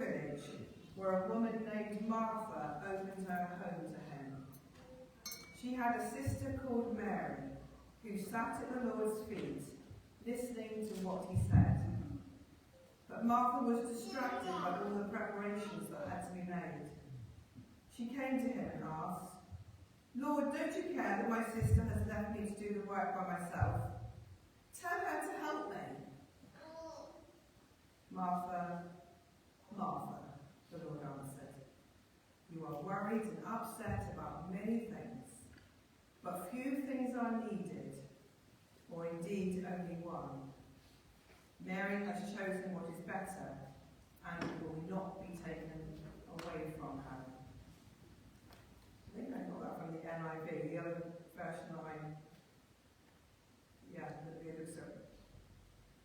village where a woman named Martha opened her home to him. She had a sister called Mary, who sat at the Lord's feet, listening to what he said. But Martha was distracted by all the preparations that had to be made. She came to him and asked, "Lord, don't you care that my sister has left me to do the work by myself? Tell her to help me." "Martha, Martha," the Lord answered, "you are worried and upset about many things, but few things are needed, or indeed only one. Mary has chosen what is better, and it will not be taken away from her." I think I got that from the NIV. The other version the other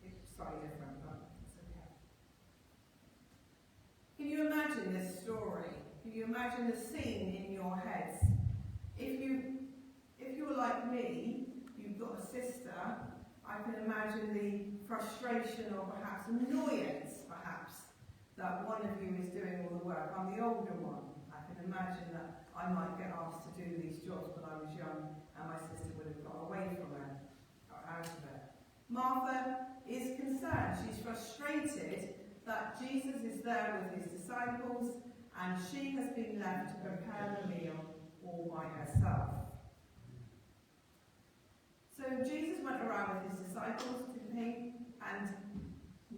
it's slightly different, but it's okay. Can you imagine this story? Can you imagine the scene in your heads? If you were like me, you've got a sister, I can imagine the frustration or perhaps annoyance, that one of you is doing all the work. I'm the older one. I can imagine that I might get asked to do these jobs when I was young and my sister would have got away from it, or out of it. Martha is concerned. She's frustrated that Jesus is there with his disciples and she has been left to prepare the meal all by herself. So Jesus went around with his disciples, didn't he? And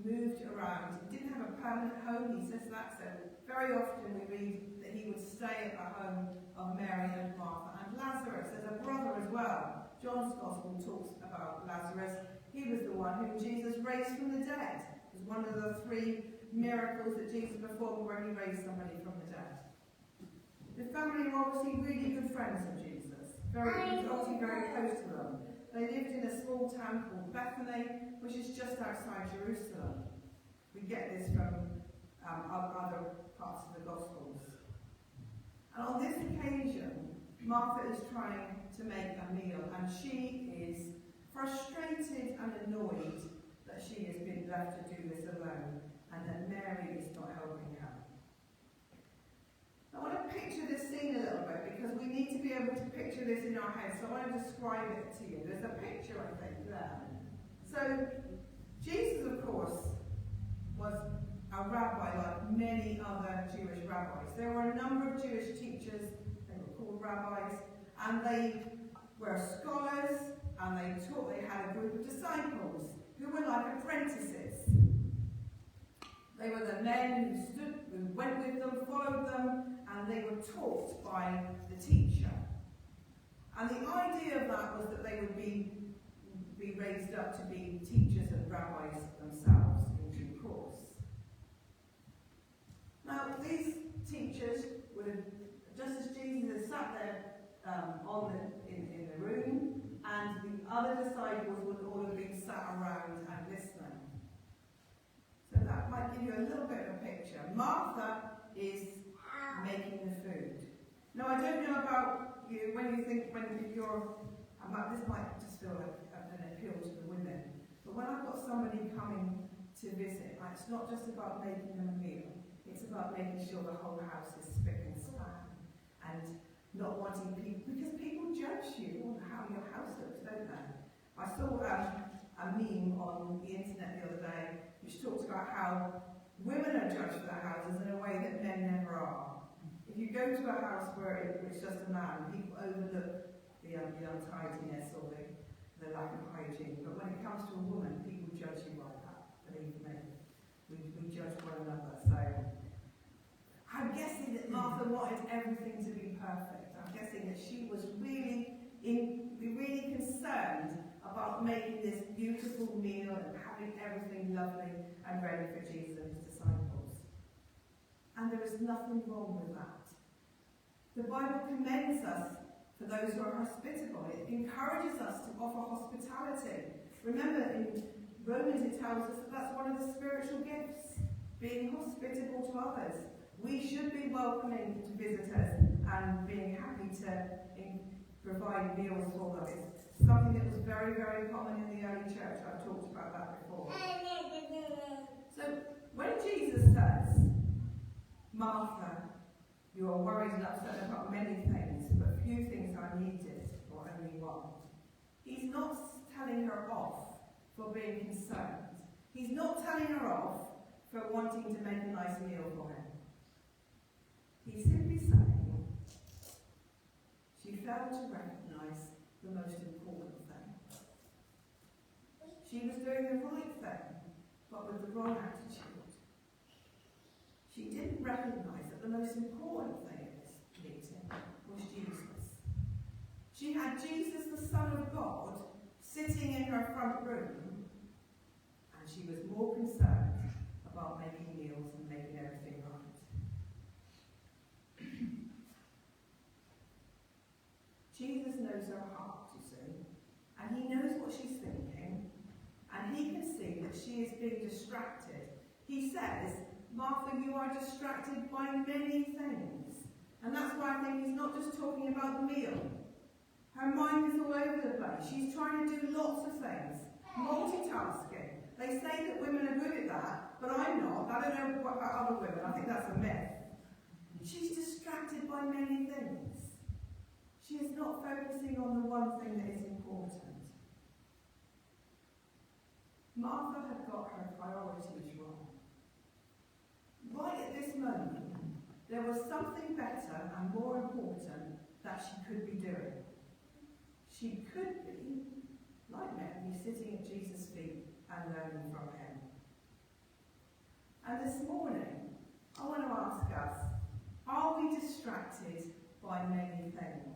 moved around. He didn't have a permanent home, he says that, so very often we read that he would stay at the home of Mary and Martha and Lazarus. There's a brother as well. John's Gospel talks about Lazarus. He was the one whom Jesus raised from the dead. It was one of the 3 miracles that Jesus performed where he raised somebody from the dead. The family were obviously really good friends of Jesus. He was obviously very close to them. They lived in a small town called Bethany, which is just outside Jerusalem. We get this from other parts of the Gospels. And on this occasion, Martha is trying to make a meal, and she is frustrated and annoyed that she has been left to do this alone, and that Mary is not helping her. I want to picture this scene a little bit, because we need to be able to picture this in our heads, so I want to describe it to you. There's a picture, I think, there. So, Jesus, of course, was a rabbi like many other Jewish rabbis. There were a number of Jewish teachers, they were called rabbis, and they were scholars, and they had a group of disciples who were like apprentices. They were the men who went with them, followed them, and they were taught by the teacher. And the idea of that was that they would be raised up to be teachers and rabbis themselves in due course. Now, these teachers would have, just as Jesus had sat there in the room, and the other disciples would all have been sat around and listening. So that might give you a little bit of a picture. Martha is making the food. Now, I don't know about you, if you're, this might just feel like an appeal to the women, but when I've got somebody coming to visit, it's not just about making them a meal, it's about making sure the whole house is spick and span, and not wanting people, because people judge you on how your house looks, don't they? I saw a meme on the internet the other day which talks about how women are judged for their houses in a way that men never are. If you go to a house where it's just a man, people overlook the untidiness or the lack of hygiene. But when it comes to a woman, people judge you like that. Believe me. We judge one another. So I'm guessing that Martha wanted everything to be perfect. I'm guessing that she was really concerned about making this beautiful meal and having everything lovely and ready for Jesus and his disciples. And there is nothing wrong with that. The Bible commends us for those who are hospitable. It encourages us to offer hospitality. Remember, in Romans it tells us that that's one of the spiritual gifts, being hospitable to others. We should be welcoming to visitors and being happy to provide meals for them. It's something that was very, very common in the early church. I've talked about that before. So when Jesus says Martha, you are worried and upset about many things, but few things are needed, or only one. He's not telling her off for being concerned. He's not telling her off for wanting to make a nice meal for him. He's simply saying she failed to recognise the most important thing. She was doing the right thing, but with the wrong attitude. She didn't recognise that the most important thing in this meeting was Jesus. She had Jesus, the Son of God, sitting in her front room, and she was more concerned about making meals and making everything right. Jesus knows her heart, you see, and he knows what she's thinking, and he can see that she is being distracted. He says, Martha, you are distracted by many things. And that's why I think he's not just talking about the meal. Her mind is all over the place. She's trying to do lots of things. Multitasking. They say that women are good at that, but I'm not. I don't know about other women. I think that's a myth. She's distracted by many things. She is not focusing on the one thing that is important. Martha had got her priorities wrong. Right at this moment, there was something better and more important that she could be doing. She could be, like Mary, sitting at Jesus' feet and learning from him. And this morning, I want to ask us, are we distracted by many things?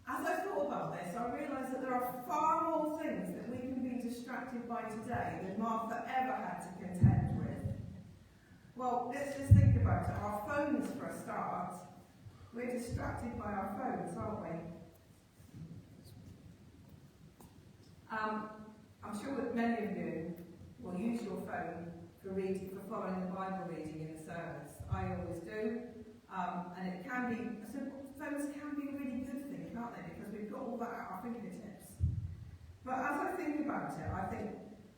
As I thought about this, I realised that there are far more things that we can be distracted by today than Martha ever had to contend with. Well, let's just think about it. Our phones, for a start. We're distracted by our phones, aren't we? I'm sure that many of you will use your phone for reading, for following the Bible reading in the service. I always do. And it can be, so phones can be a really good thing, can't they? Because we've got all that at our fingertips. But as I think about it, I think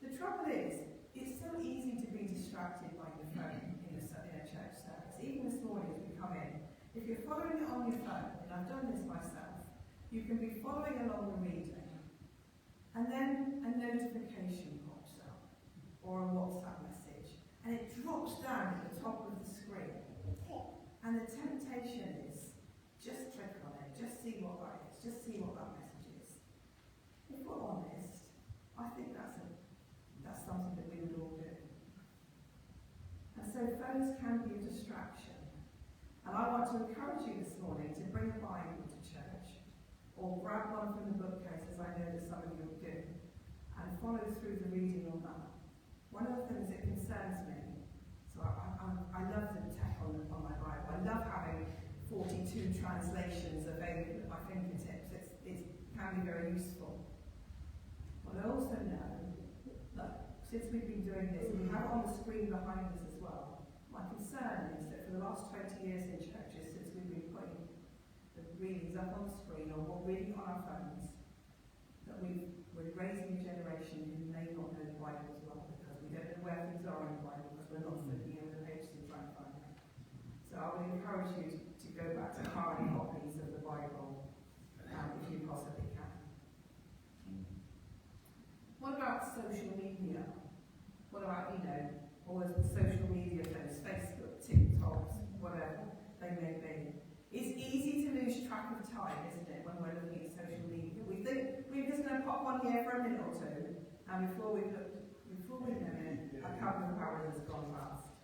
the trouble is, it's so easy to be distracted by your phone in a church service. Even this morning as we come in, if you're following it on your phone, and I've done this myself, you can be following along the reading, and then a notification pops up, or a WhatsApp message, and it drops down at the top of the screen. And the temptation is, just click on it, just see what that is, just see what that message is. If we're honest, I think that's something that we would all do. And so phones can be a distraction. And I want to encourage you this morning to bring a Bible to church, or grab one from the bookcase, as I know that some of you will do, and follow through the reading on that. One of the things that concerns me, so I love the tech on my Bible. I love having 42 translations available at my fingertips. It can be very useful. But I also know that since we've been doing this, we have it on the screen behind us as well. My concern is that for the last 20 years in churches, since we've been putting the readings up on the screen or reading on our phones, that we're raising a generation who may not know the Bible as well, because we don't know where things are in the Bible, because we're not flipping over the pages and trying to find them. So I would encourage you to go back to hard copies of the Bible, if you possibly can. What about social media? What about, all the social media things, Facebook, TikToks, whatever they may be? It's easy to lose track of time, isn't it, when we're looking at social media? We think we're just going to pop on here for a minute or two, and before we know it, a couple of hours has gone past.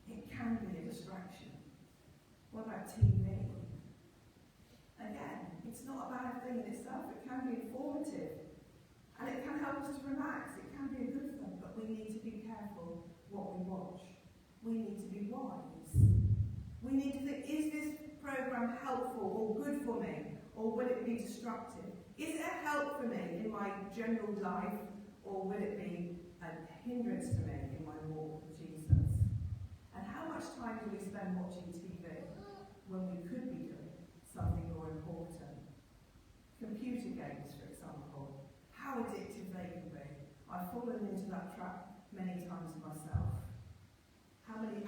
It can be a distraction. What about TV? Again, it's not a bad thing in itself. It can be informative, and it can help us to relax. It can be a good thing, but we need to be careful what we watch. We need to be wise. We need to think, is this program helpful or good for me, or will it be destructive? Is it a help for me in my general life, or will it be a hindrance to me in my walk with Jesus? And how much time do we spend watching TV when we could be doing something more important? Computer games, for example, how addictive they can be. I've fallen into that trap many times myself. How many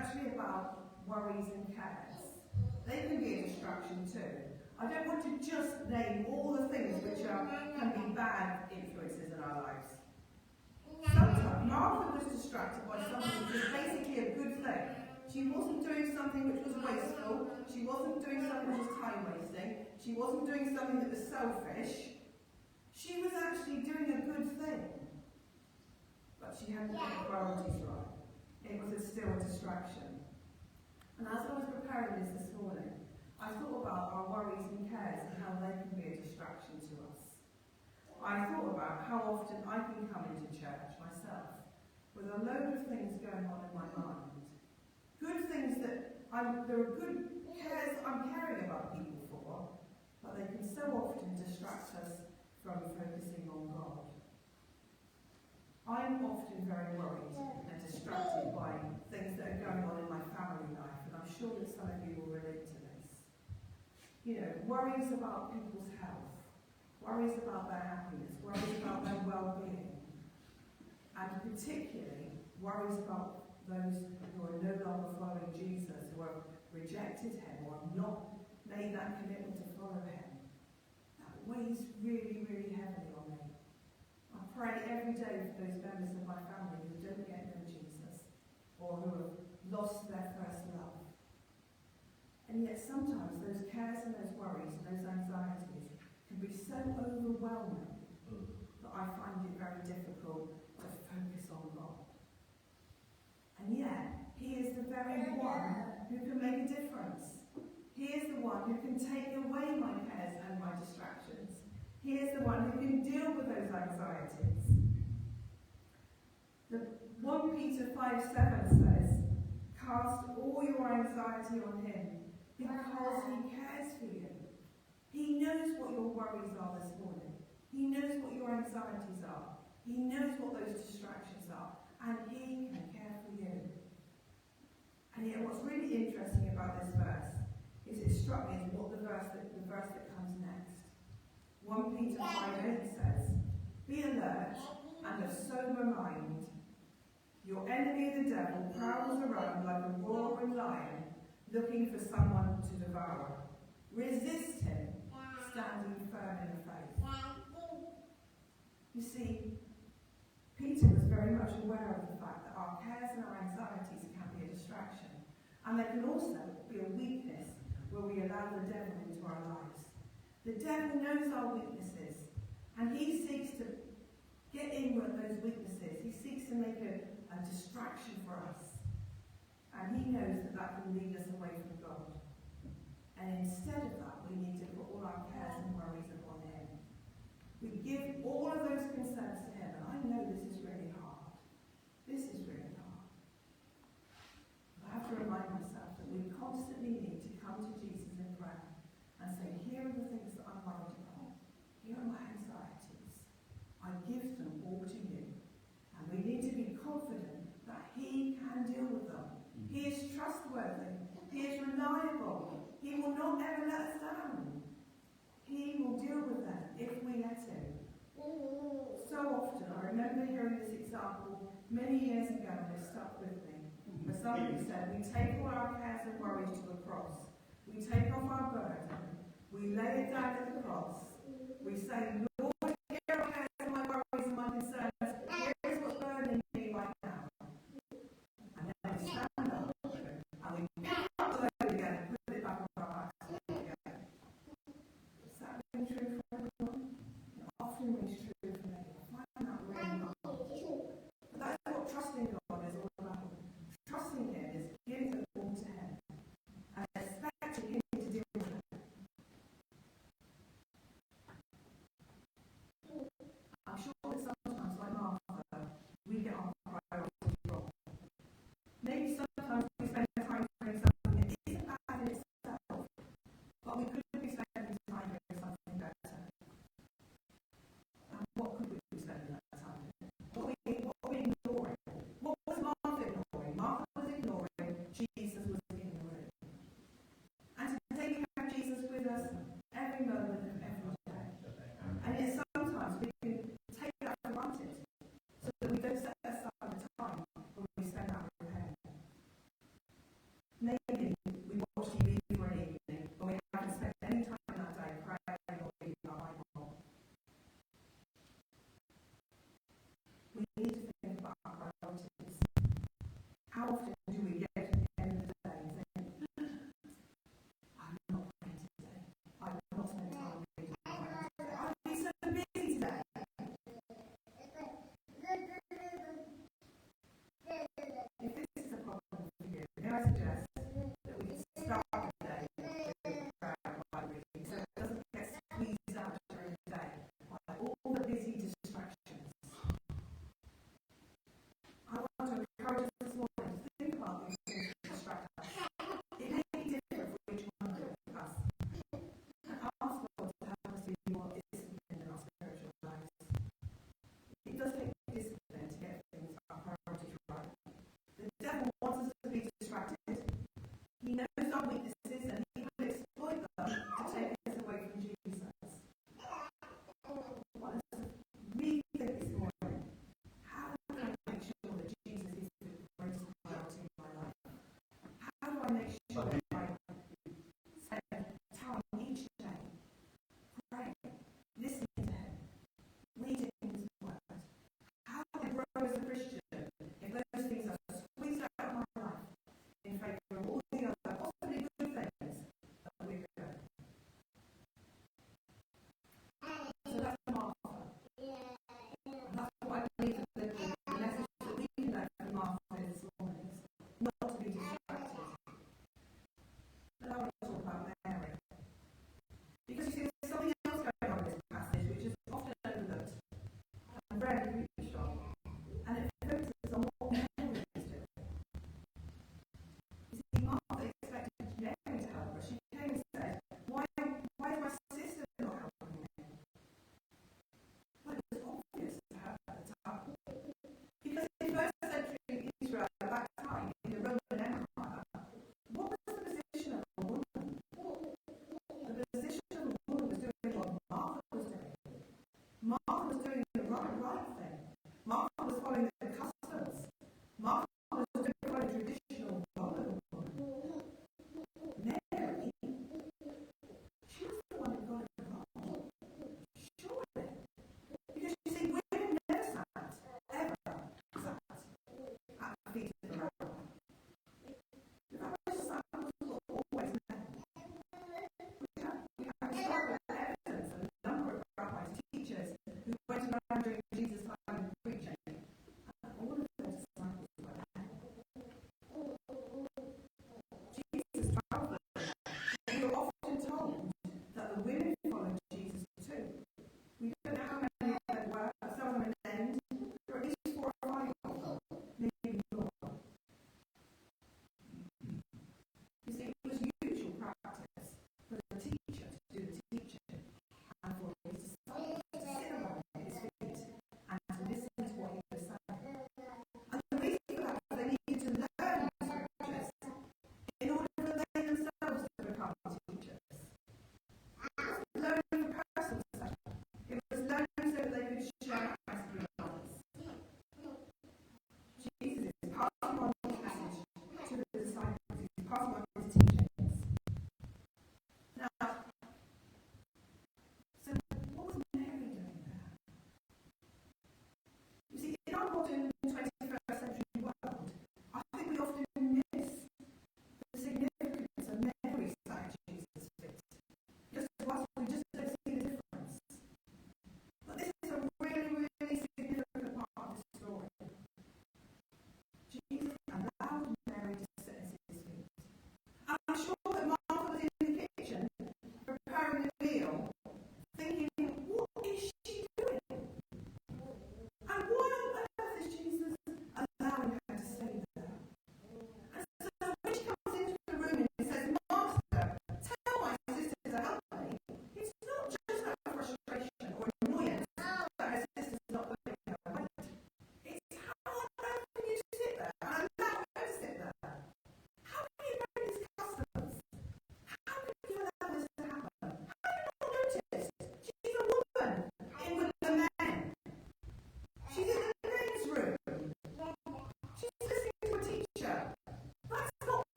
actually about worries and cares. They can be a distraction too. I don't want to just name all the things which can be bad influences in our lives. Sometimes Martha was distracted by something which was basically a good thing. She wasn't doing something which was wasteful. She wasn't doing something which was time wasting. She wasn't doing something that was selfish. She was actually doing a good thing. But she hadn't got the priorities right. It was still a distraction. And as I was preparing this morning, I thought about our worries and cares and how they can be a distraction to us. I thought about how often I can come into church myself with a load of things going on in my mind. Good things that there are good cares that I'm caring about people for, but they can so often distract us from focusing on God. I'm often very worried and distracted by things that are going on in my family life, and I'm sure that some of you will relate to this. You know, worries about people's health, worries about their happiness, worries about their well-being, and particularly worries about those who are no longer following Jesus, who have rejected him or have not made that commitment to follow him. That weighs really, really heavily on me. I pray every day for those members of my family who don't yet know Jesus or who have lost their first love. And yet sometimes those cares and those worries and those anxieties can be so overwhelming that I find it very difficult to focus on God. And yet, he is the very one who can make a difference. He is the one who can take away my cares and my distractions. He is the one who can deal with those anxieties. The 1 Peter 5:7 says, "Cast all your anxiety on him, because he cares for you." He knows what your worries are this morning. He knows what your anxieties are. He knows what those distractions are. And he can care for you. And yet what's really interesting about this verse is it struck me as what the verse that comes next. 1 Peter 5:8 says, "Be alert and of sober mind. Your enemy the devil prowls around like a roaring lion, looking for someone to devour. Resist him, standing firm in the faith." You see, Peter was very much aware of the fact that our cares and our anxieties can be a distraction. And there can also be a weakness where we allow the devil into our lives. The devil knows our weaknesses, and he seeks to get in with those weaknesses. He seeks to make a distraction for us. And he knows that can lead us away from God. And instead of that, we need to put all our cares and worries upon him. We give all of those concerns to him. And I know this is really hard. This is really hard. But I have to remind myself that we constantly need to come to Jesus in prayer and say, here are the things that I'm worried about. Here are my anxieties. I give them all to you. And we need to be confident that he can deal with them. He is trustworthy. He is reliable. He will not ever let us down. He will deal with them if we let him. So often, I remember hearing this example many years ago, and it stuck with me. Where somebody said, we take all our cares and worries to the cross. We take off our burden. We lay it down at the cross. We say, Lord, here are my cares and my worries and my concerns. Here is what's burdening me right now. And then we stand up and we pick up the load again and put it back on our backs again. Is that really true for everyone? It often rings true for me. I find that really hard. But that's what trusting God is all about. Trusting him is giving it all to him and expecting him to deal with it. to make sure that I spend time each day praying, listening to Him, reading His Word. How can I grow as a Christian if those things are squeezed out of my life in favour of all the other possibly good things that we're doing? So that's Martha. And that's what I believe that the message that we can learn from Martha this morning is not to be distracted.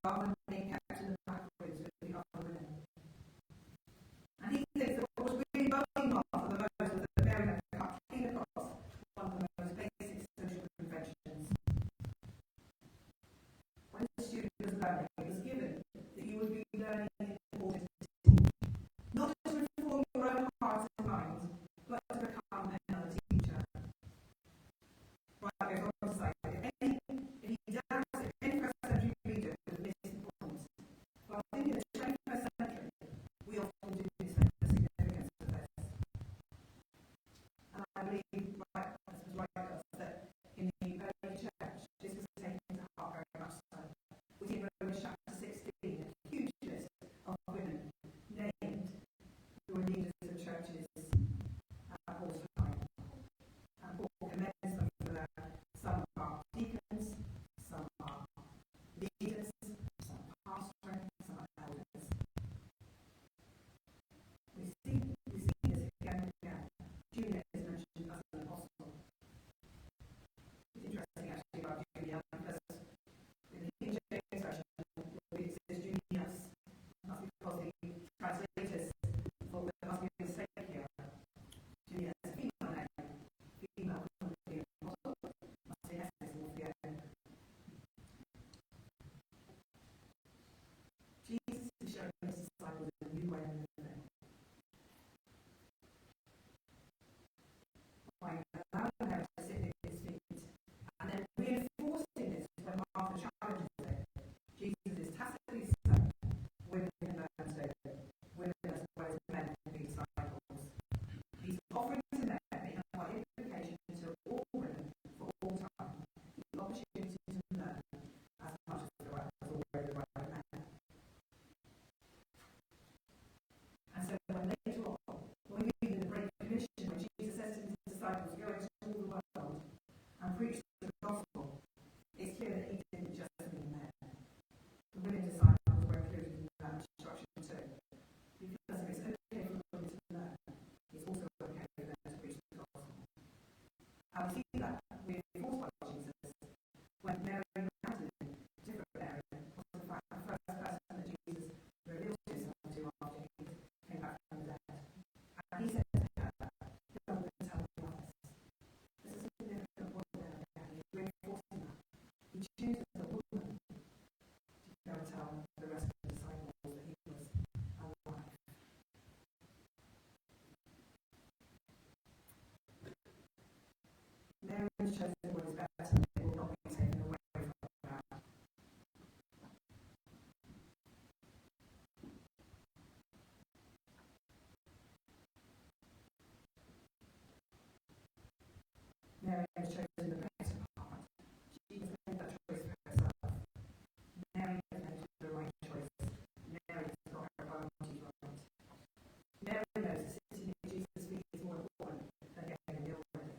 rather than being kept in the back rooms with the other women. And he thinks that what was really bugging off for the most was that Mary had cut clean across one of the most basic social conventions. When the student was learning, it was given that you would be learning in order to teach. Not just to reform your own hearts and minds, but to become another teacher. Right, goes on to say, if he doubts it, any first century reader would have missed the point. Well, I think in the 21st century, we often do miss the significance of this. And I believe, right, as was right us, that in the early church, this was taken to heart very much so. We see in Romans chapter 16 a huge list of women named who were leaders of churches at Paul's time. And Paul commends them for their, some are deacons, some are leaders, some are pastoring, some are elders. We see this again and again. Julia is mentioned as an apostle. It's interesting actually about Julia because in the King James version it says Julius. That's because the translators thought there must be a mistake here. Julia is a female name. Female couldn't be an apostle. Must be S towards the end. Jesus is showing his disciples a new way of living. By allowing her to sit at his feet and then reinforcing this when Martha challenges it. Jesus is tacitly saying, women can learn too. Women as well as men can be disciples. He's offering to them, and by implication to all women for all time, the opportunity to learn as much as the right as already the right men. And so when later on, when we read in the Great Commission, when Jesus says to his disciples, go into all the world and preach the gospel, it's clear that he didn't just mean men. The women disciples were included in that instruction too. Because if it's okay for women to learn, it's also okay for them to preach the gospel. And we see that reinforced by Jesus when Mary Magdalene, different Mary, was in fact the first person that Jesus revealed himself to after he came back from the dead. And he said to her, go and tell the others. This is a significant point there again. He's reinforcing that. He chooses a woman to go and tell the rest of the disciples that he was alive. Mary has chosen what is better, and it will not be taken away from her. Mary has chosen the better part. She has made that choice for herself. Mary has made the right choice. Mary has got her priorities right. Mary knows that sitting at Jesus' feet is more important than getting a meal ready.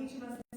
each of us